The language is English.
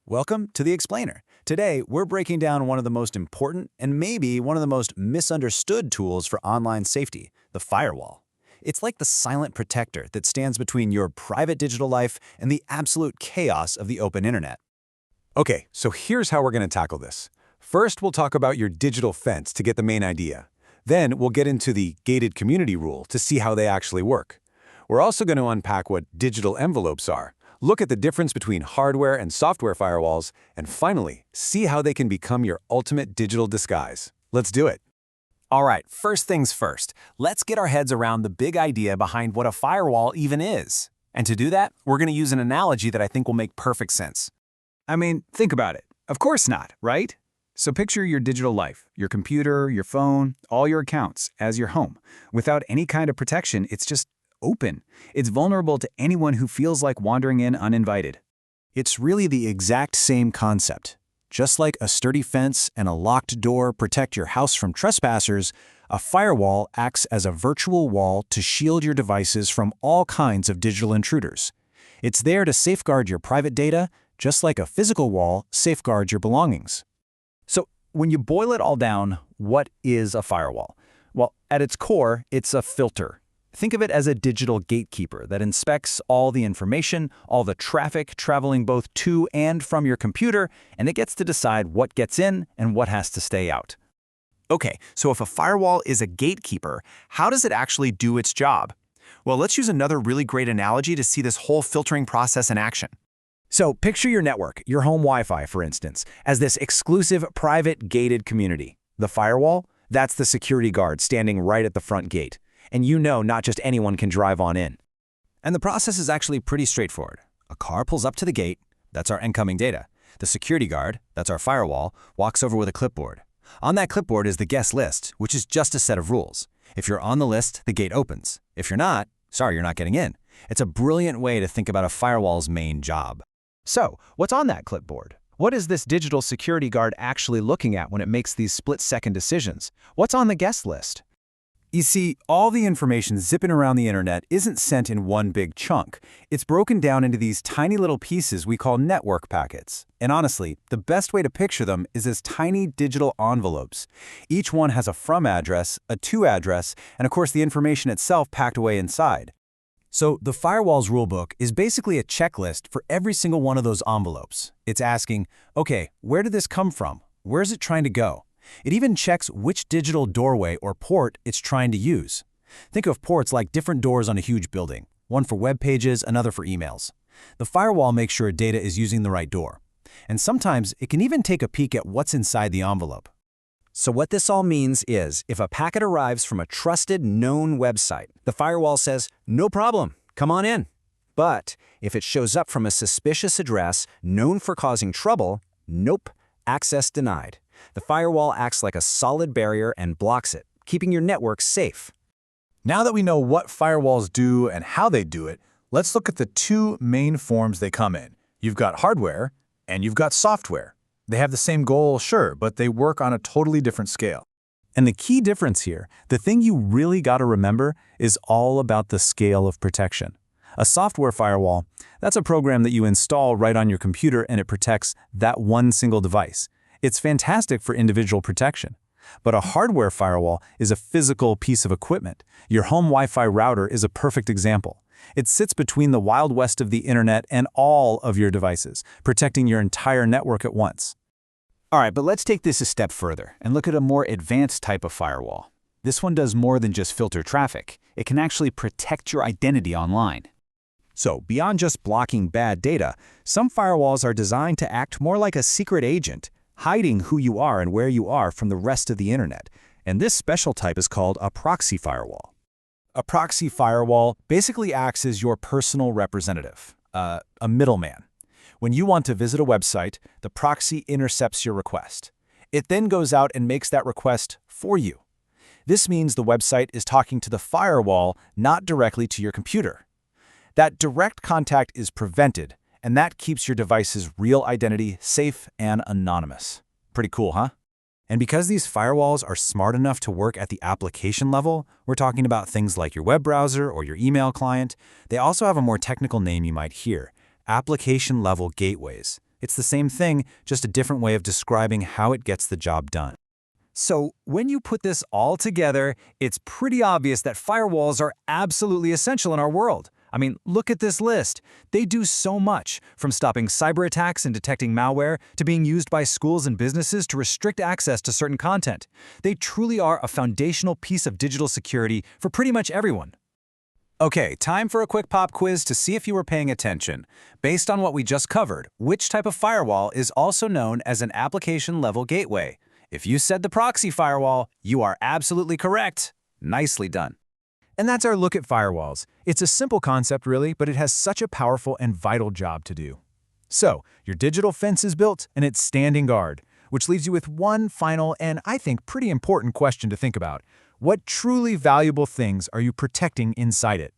Welcome to The Explainer. Today, we're breaking down one of the most important and maybe one of the most misunderstood tools for online safety, the firewall. It's like the silent protector that stands between your private digital life and the absolute chaos of the open internet. Okay, so here's how we're going to tackle this. First, we'll talk about your digital fence to get the main idea. Then, we'll get into the gated community rule to see how they actually work. We're also going to unpack what digital envelopes are, look at the difference between hardware and software firewalls, and finally, see how they can become your ultimate digital disguise. Let's do it. All right, first things first, let's get our heads around the big idea behind what a firewall even is. And to do that, we're going to use an analogy that I think will make perfect sense. I mean, think about it. Of course not, right? So picture your digital life, your computer, your phone, all your accounts as your home. Without any kind of protection, it's just open. It's vulnerable to anyone who feels like wandering in uninvited. It's really the exact same concept. Just like a sturdy fence and a locked door protect your house from trespassers, a firewall acts as a virtual wall to shield your devices from all kinds of digital intruders. It's there to safeguard your private data, just like a physical wall safeguards your belongings. So, when you boil it all down, what is a firewall? Well, at its core, it's a filter. Think of it as a digital gatekeeper that inspects all the information, all the traffic traveling both to and from your computer, and it gets to decide what gets in and what has to stay out. Okay, so if a firewall is a gatekeeper, how does it actually do its job? Well, let's use another really great analogy to see this whole filtering process in action. So picture your network, your home Wi-Fi, for instance, as this exclusive, private, gated community. The firewall? That's the security guard standing right at the front gate. And you know not just anyone can drive on in. And the process is actually pretty straightforward. A car pulls up to the gate, that's our incoming data. The security guard, that's our firewall, walks over with a clipboard. On that clipboard is the guest list, which is just a set of rules. If you're on the list, the gate opens. If you're not, sorry, you're not getting in. It's a brilliant way to think about a firewall's main job. So, what's on that clipboard? What is this digital security guard actually looking at when it makes these split-second decisions? What's on the guest list? You see, all the information zipping around the internet isn't sent in one big chunk. It's broken down into these tiny little pieces we call network packets. And honestly, the best way to picture them is as tiny digital envelopes. Each one has a from address, a to address, and of course the information itself packed away inside. So the firewall's rulebook is basically a checklist for every single one of those envelopes. It's asking, okay, where did this come from? Where's it trying to go? It even checks which digital doorway or port it's trying to use. Think of ports like different doors on a huge building, one for web pages, another for emails. The firewall makes sure data is using the right door. And sometimes it can even take a peek at what's inside the envelope. So what this all means is, if a packet arrives from a trusted, known website, the firewall says, no problem, come on in. But if it shows up from a suspicious address known for causing trouble, nope, access denied. The firewall acts like a solid barrier and blocks it, keeping your network safe. Now that we know what firewalls do and how they do it, let's look at the two main forms they come in. You've got hardware and you've got software. They have the same goal, sure, but they work on a totally different scale. And the key difference here, the thing you really got to remember, is all about the scale of protection. A software firewall, that's a program that you install right on your computer and it protects that one single device. It's fantastic for individual protection. But a hardware firewall is a physical piece of equipment. Your home Wi-Fi router is a perfect example. It sits between the wild west of the internet and all of your devices, protecting your entire network at once. All right, but let's take this a step further and look at a more advanced type of firewall. This one does more than just filter traffic. It can actually protect your identity online. So, beyond just blocking bad data, some firewalls are designed to act more like a secret agent, hiding who you are and where you are from the rest of the internet. And this special type is called a proxy firewall. A proxy firewall basically acts as your personal representative, a middleman. When you want to visit a website, the proxy intercepts your request. It then goes out and makes that request for you. This means the website is talking to the firewall, not directly to your computer. That direct contact is prevented, and that keeps your device's real identity safe and anonymous. Pretty cool, huh? And because these firewalls are smart enough to work at the application level, we're talking about things like your web browser or your email client, they also have a more technical name you might hear, application-level gateways. It's the same thing, just a different way of describing how it gets the job done. So when you put this all together, it's pretty obvious that firewalls are absolutely essential in our world. I mean, look at this list. They do so much, from stopping cyber attacks and detecting malware to being used by schools and businesses to restrict access to certain content. They truly are a foundational piece of digital security for pretty much everyone. Okay, time for a quick pop quiz to see if you were paying attention. Based on what we just covered, which type of firewall is also known as an application-level gateway? If you said the proxy firewall, you are absolutely correct. Nicely done. And that's our look at firewalls. It's a simple concept, really, but it has such a powerful and vital job to do. So, your digital fence is built, and it's standing guard, which leaves you with one final and, I think, pretty important question to think about. What truly valuable things are you protecting inside it?